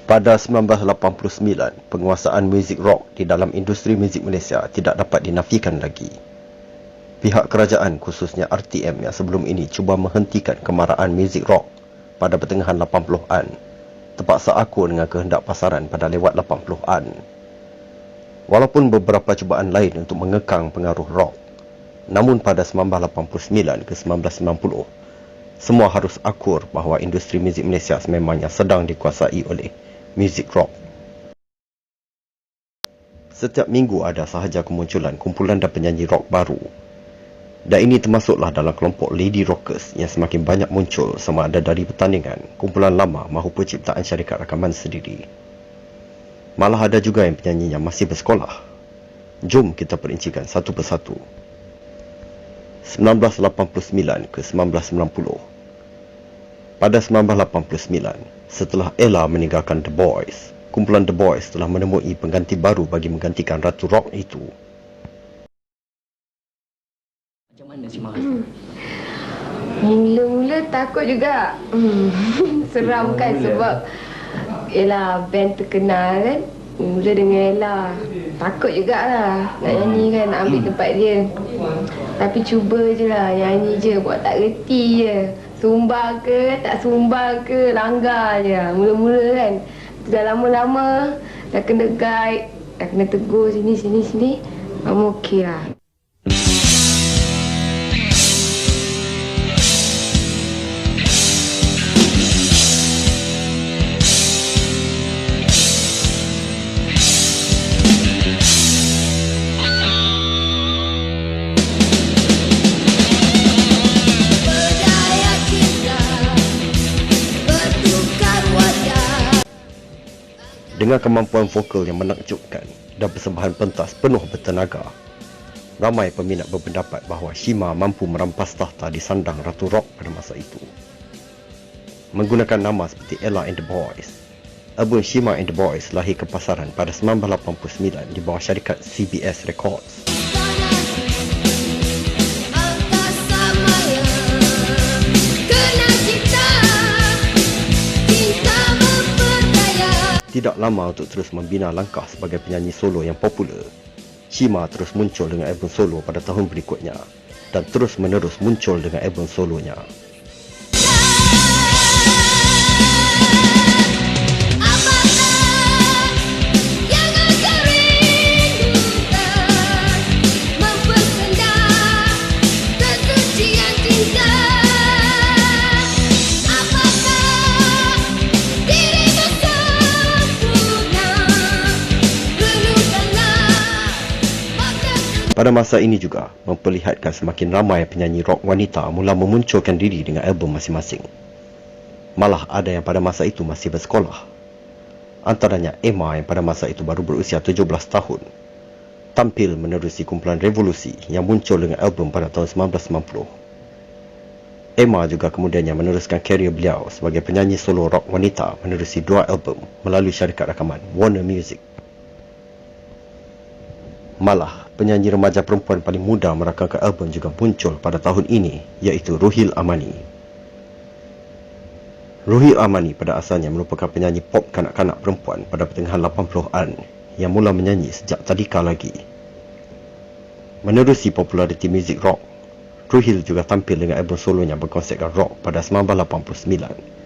Pada 1989, penguasaan muzik rock di dalam industri muzik Malaysia tidak dapat dinafikan lagi. Pihak kerajaan khususnya RTM yang sebelum ini cuba menghentikan kemarahan muzik rock pada pertengahan 80-an, terpaksa akur dengan kehendak pasaran pada lewat 80-an. Walaupun beberapa cubaan lain untuk mengekang pengaruh rock, namun pada 1989 ke 1990, semua harus akur bahawa industri muzik Malaysia sememangnya sedang dikuasai oleh muzik rock. Setiap minggu ada sahaja kemunculan kumpulan dan penyanyi rock baru. Dan ini termasuklah dalam kelompok lady rockers yang semakin banyak muncul sama ada dari pertandingan, kumpulan lama maupun ciptaan syarikat rakaman sendiri. Malah ada juga yang penyanyi yang masih bersekolah. Jom kita perincikan satu persatu. 1989 ke 1990. Pada 1989, setelah Ella meninggalkan The Boys, kumpulan The Boys telah menemui pengganti baru bagi menggantikan Ratu Rock itu. Macam mana si Mas? Mula-mula takut juga. Seram kan sebab Ella band terkenal kan. Mula dengan Ella, takut jugalah nak nyanyi kan, nak ambil tempat dia. Tapi cuba je lah, nyanyi je, buat tak reti je. Sumbang ke, tak sumbang ke, langgar je. Mula-mula kan. Dah lama-lama, dah kena guide, dah kena tegur sini. Kamu okey lah. Dengan kemampuan vokal yang menakjubkan dan persembahan pentas penuh bertenaga, ramai peminat berpendapat bahawa Shima mampu merampas tahta di sandang Ratu Rock pada masa itu. Menggunakan nama seperti Ella and the Boys, album Shima and the Boys lahir ke pasaran pada 1989 di bawah syarikat CBS Records. Tidak lama untuk terus membina langkah sebagai penyanyi solo yang popular, Shima terus muncul dengan album solo pada tahun berikutnya dan terus menerus muncul dengan album solonya. Pada masa ini juga memperlihatkan semakin ramai penyanyi rock wanita mula memunculkan diri dengan album masing-masing. Malah ada yang pada masa itu masih bersekolah. Antaranya Emma yang pada masa itu baru berusia 17 tahun. Tampil menerusi kumpulan Revolusi yang muncul dengan album pada tahun 1990. Emma juga kemudiannya meneruskan karier beliau sebagai penyanyi solo rock wanita menerusi 2 album melalui syarikat rakaman Warner Music. Malah, penyanyi remaja perempuan paling muda merakamkan album juga muncul pada tahun ini, iaitu Ruhil Amani. Ruhil Amani pada asalnya merupakan penyanyi pop kanak-kanak perempuan pada pertengahan 80-an yang mula menyanyi sejak tadika lagi. Menerusi populariti muzik rock, Ruhil juga tampil dengan album solonya berkonsepkan rock pada 1989.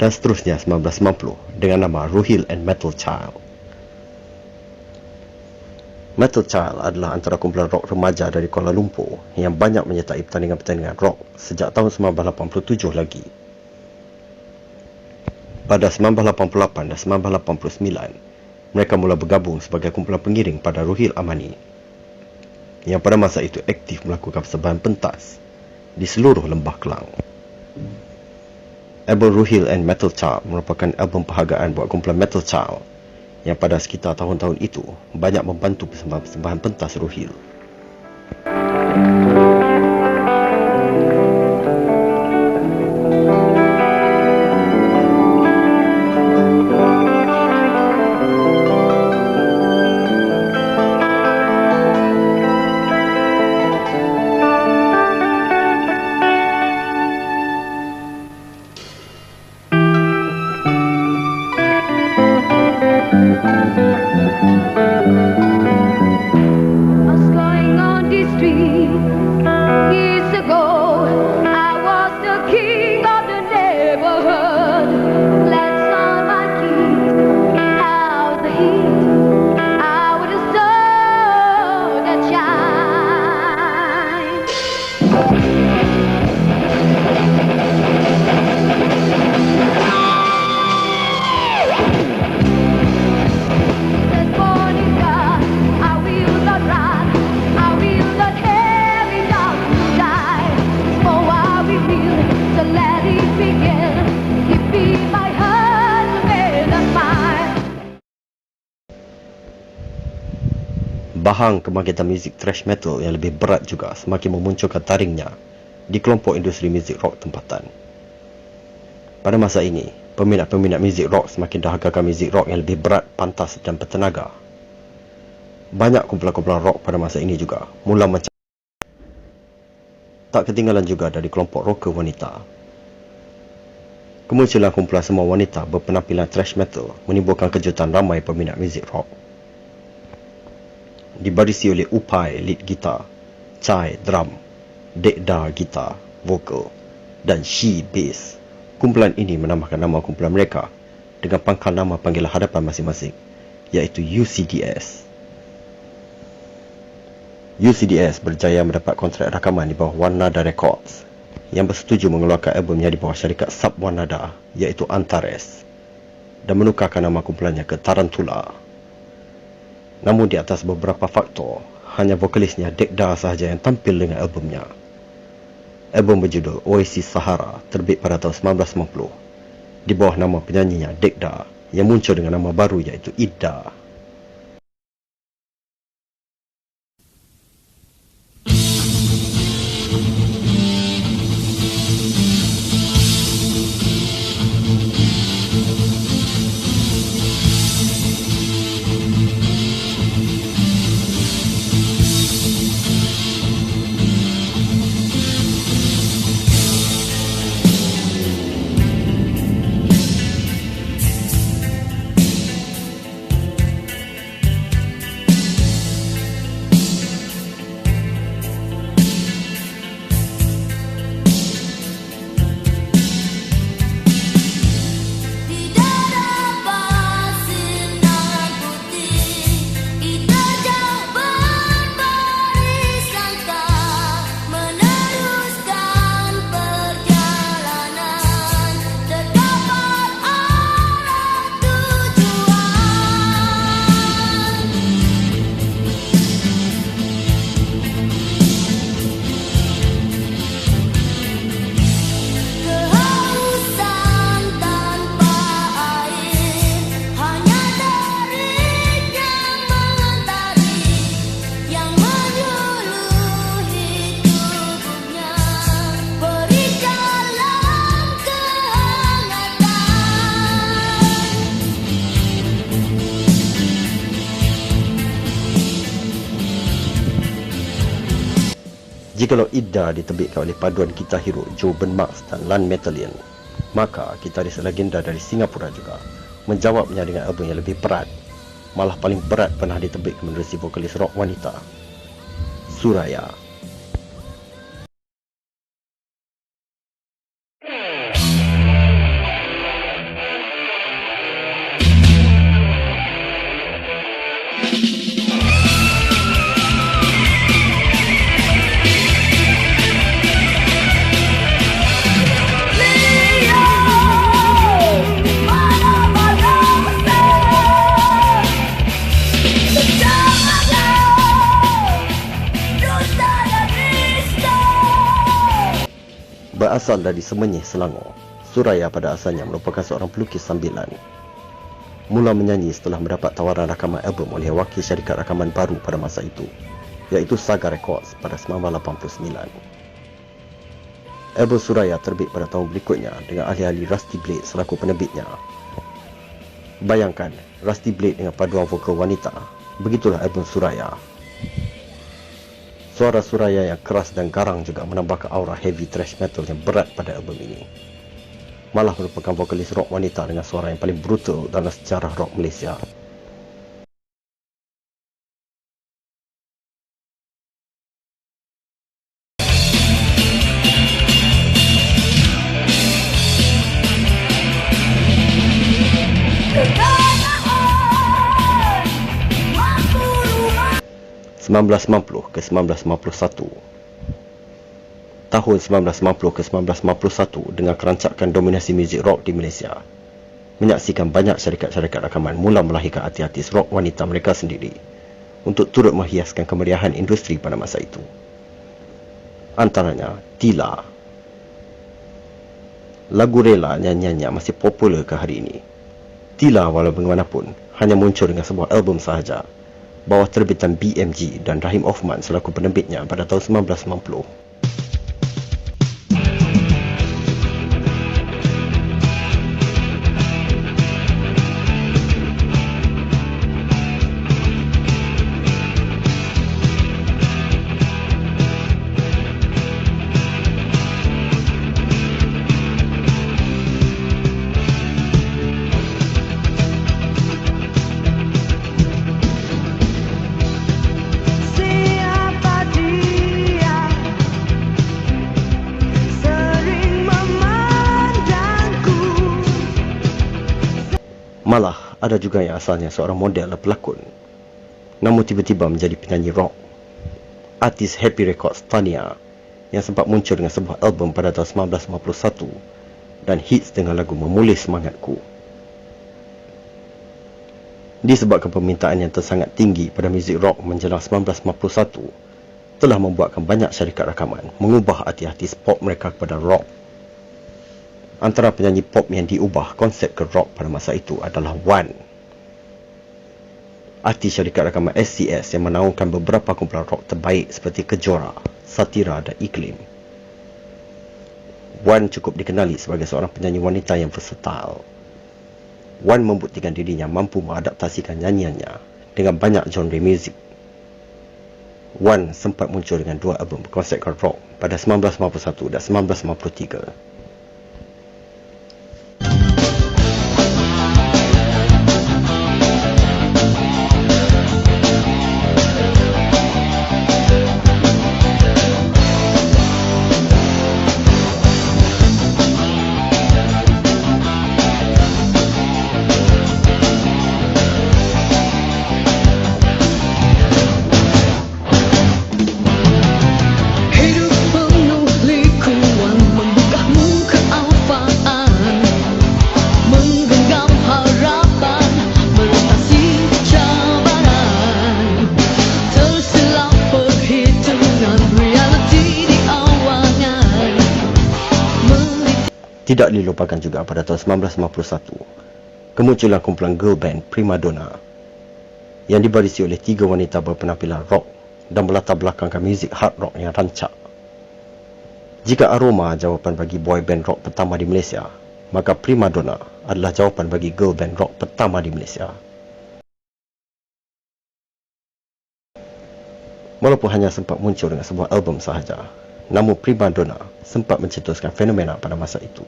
Dan seterusnya 1990 dengan nama Ruhil and Metal Child. Metal Child adalah antara kumpulan rock remaja dari Kuala Lumpur yang banyak menyertai pertandingan-pertandingan rock sejak tahun 1987 lagi. Pada 1988 dan 1989, mereka mula bergabung sebagai kumpulan pengiring pada Ruhil Amani yang pada masa itu aktif melakukan persembahan pentas di seluruh Lembah Kelang. Album Ruhil and Metal Child merupakan album penghargaan buat kumpulan Metal Child yang pada sekitar tahun-tahun itu banyak membantu persembahan-persembahan pentas Ruhil. Bahang kebangkitan muzik thrash metal yang lebih berat juga semakin memunculkan taringnya di kelompok industri muzik rock tempatan. Pada masa ini, peminat-peminat muzik rock semakin dahagakan muzik rock yang lebih berat, pantas dan bertenaga. Banyak kumpulan-kumpulan rock pada masa ini juga mula tak ketinggalan juga dari kelompok rocker wanita. Kemunculan kumpulan semua wanita berpenampilan thrash metal menimbulkan kejutan ramai peminat muzik rock. Dibarisi oleh Upai lead gitar, Chai drum, Dekda gitar, vokal dan Shi bass. Kumpulan ini menambahkan nama kumpulan mereka dengan pangkal nama panggilan hadapan masing-masing, iaitu UCDS. UCDS berjaya mendapat kontrak rakaman di bawah Warnada Records yang bersetuju mengeluarkan albumnya di bawah syarikat sub Warnada, iaitu Antares, dan menukarkan nama kumpulannya ke Tarantula. Namun di atas beberapa faktor, hanya vokalisnya Dekda sahaja yang tampil dengan albumnya. Album berjudul Oasis Sahara terbit pada tahun 1990 di bawah nama penyanyinya Dekda yang muncul dengan nama baru iaitu Ida. Jikalau Ida diterbitkan oleh paduan gitar hero Joe Benmax dan Lan Metallian, maka gitaris legenda dari Singapura juga menjawabnya dengan album yang lebih berat, malah paling berat pernah diterbitkan menerusi vokalis rock wanita, Suraya. Berasal dari Semenyih, Selangor, Suraya pada asalnya merupakan seorang pelukis sambilan. Mula menyanyi setelah mendapat tawaran rakaman album oleh wakil syarikat rakaman baru pada masa itu, iaitu Saga Records pada 1989. Album Suraya terbit pada tahun berikutnya dengan alih-alih Rusty Blade selaku penerbitnya. Bayangkan, Rusty Blade dengan paduan vokal wanita. Begitulah album Suraya. Suara Suraya yang keras dan garang juga menambahkan aura heavy thrash metal yang berat pada album ini. Malah merupakan vokalis rock wanita dengan suara yang paling brutal dalam sejarah rock Malaysia. (1990 ke 1991). Tahun 1990 ke 1991 dengan kerancakan dominasi muzik rock di Malaysia, menyaksikan banyak syarikat-syarikat rakaman mula melahirkan artis-artis rock wanita mereka sendiri untuk turut menghiaskan kemeriahan industri pada masa itu. Antaranya Tila. Lagu rela nyanyiannya masih popular ke hari ini. Tila walau bagaimanapun hanya muncul dengan sebuah album sahaja bawah terbitan BMG dan Rahim Othman selaku penerbitnya pada tahun 1990. Malah, ada juga yang asalnya seorang model dan pelakon, namun tiba-tiba menjadi penyanyi rock. Artis Happy Records Tania, yang sempat muncul dengan sebuah album pada tahun 1951 dan hits dengan lagu Memulih Semangatku. Disebabkan permintaan yang tersangat tinggi pada muzik rock menjelang 1951, telah membuatkan banyak syarikat rakaman mengubah artis-artis pop mereka kepada rock. Antara penyanyi pop yang diubah konsep ke rock pada masa itu adalah Wan, artis syarikat rakaman SCS yang menaungkan beberapa kumpulan rock terbaik seperti Kejora, Satira dan Iklim. Wan cukup dikenali sebagai seorang penyanyi wanita yang versatile. Wan membuktikan dirinya mampu mengadaptasikan nyanyiannya dengan banyak genre muzik. Wan sempat muncul dengan 2 album berkonsepkan rock pada 1951 dan 1953. Tidak dilupakan juga pada tahun 1951, kemunculan kumpulan girl band Prima Donna yang dibarisi oleh 3 wanita berpenampilan rock dan berlatar belakangkan muzik hard rock yang rancak. Jika Aroma jawapan bagi boy band rock pertama di Malaysia, maka Prima Donna adalah jawapan bagi girl band rock pertama di Malaysia. Walaupun hanya sempat muncul dengan sebuah album sahaja, namun Prima Donna sempat mencetuskan fenomena pada masa itu.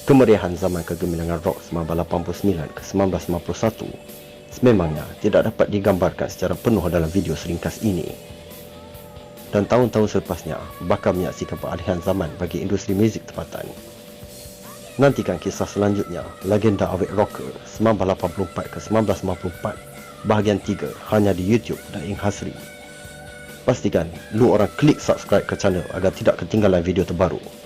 Kemeriahan zaman kegemilangan rock 1989 ke 1991 sememangnya tidak dapat digambarkan secara penuh dalam video seringkas ini. Dan tahun-tahun selepasnya bakal menyaksikan peralihan zaman bagi industri muzik tempatan. Nantikan kisah selanjutnya, Legenda Awet Rocker 1984 ke 1994 bahagian 3 hanya di YouTube dan Ing Hasri. Pastikan lu orang klik subscribe ke channel agar tidak ketinggalan video terbaru.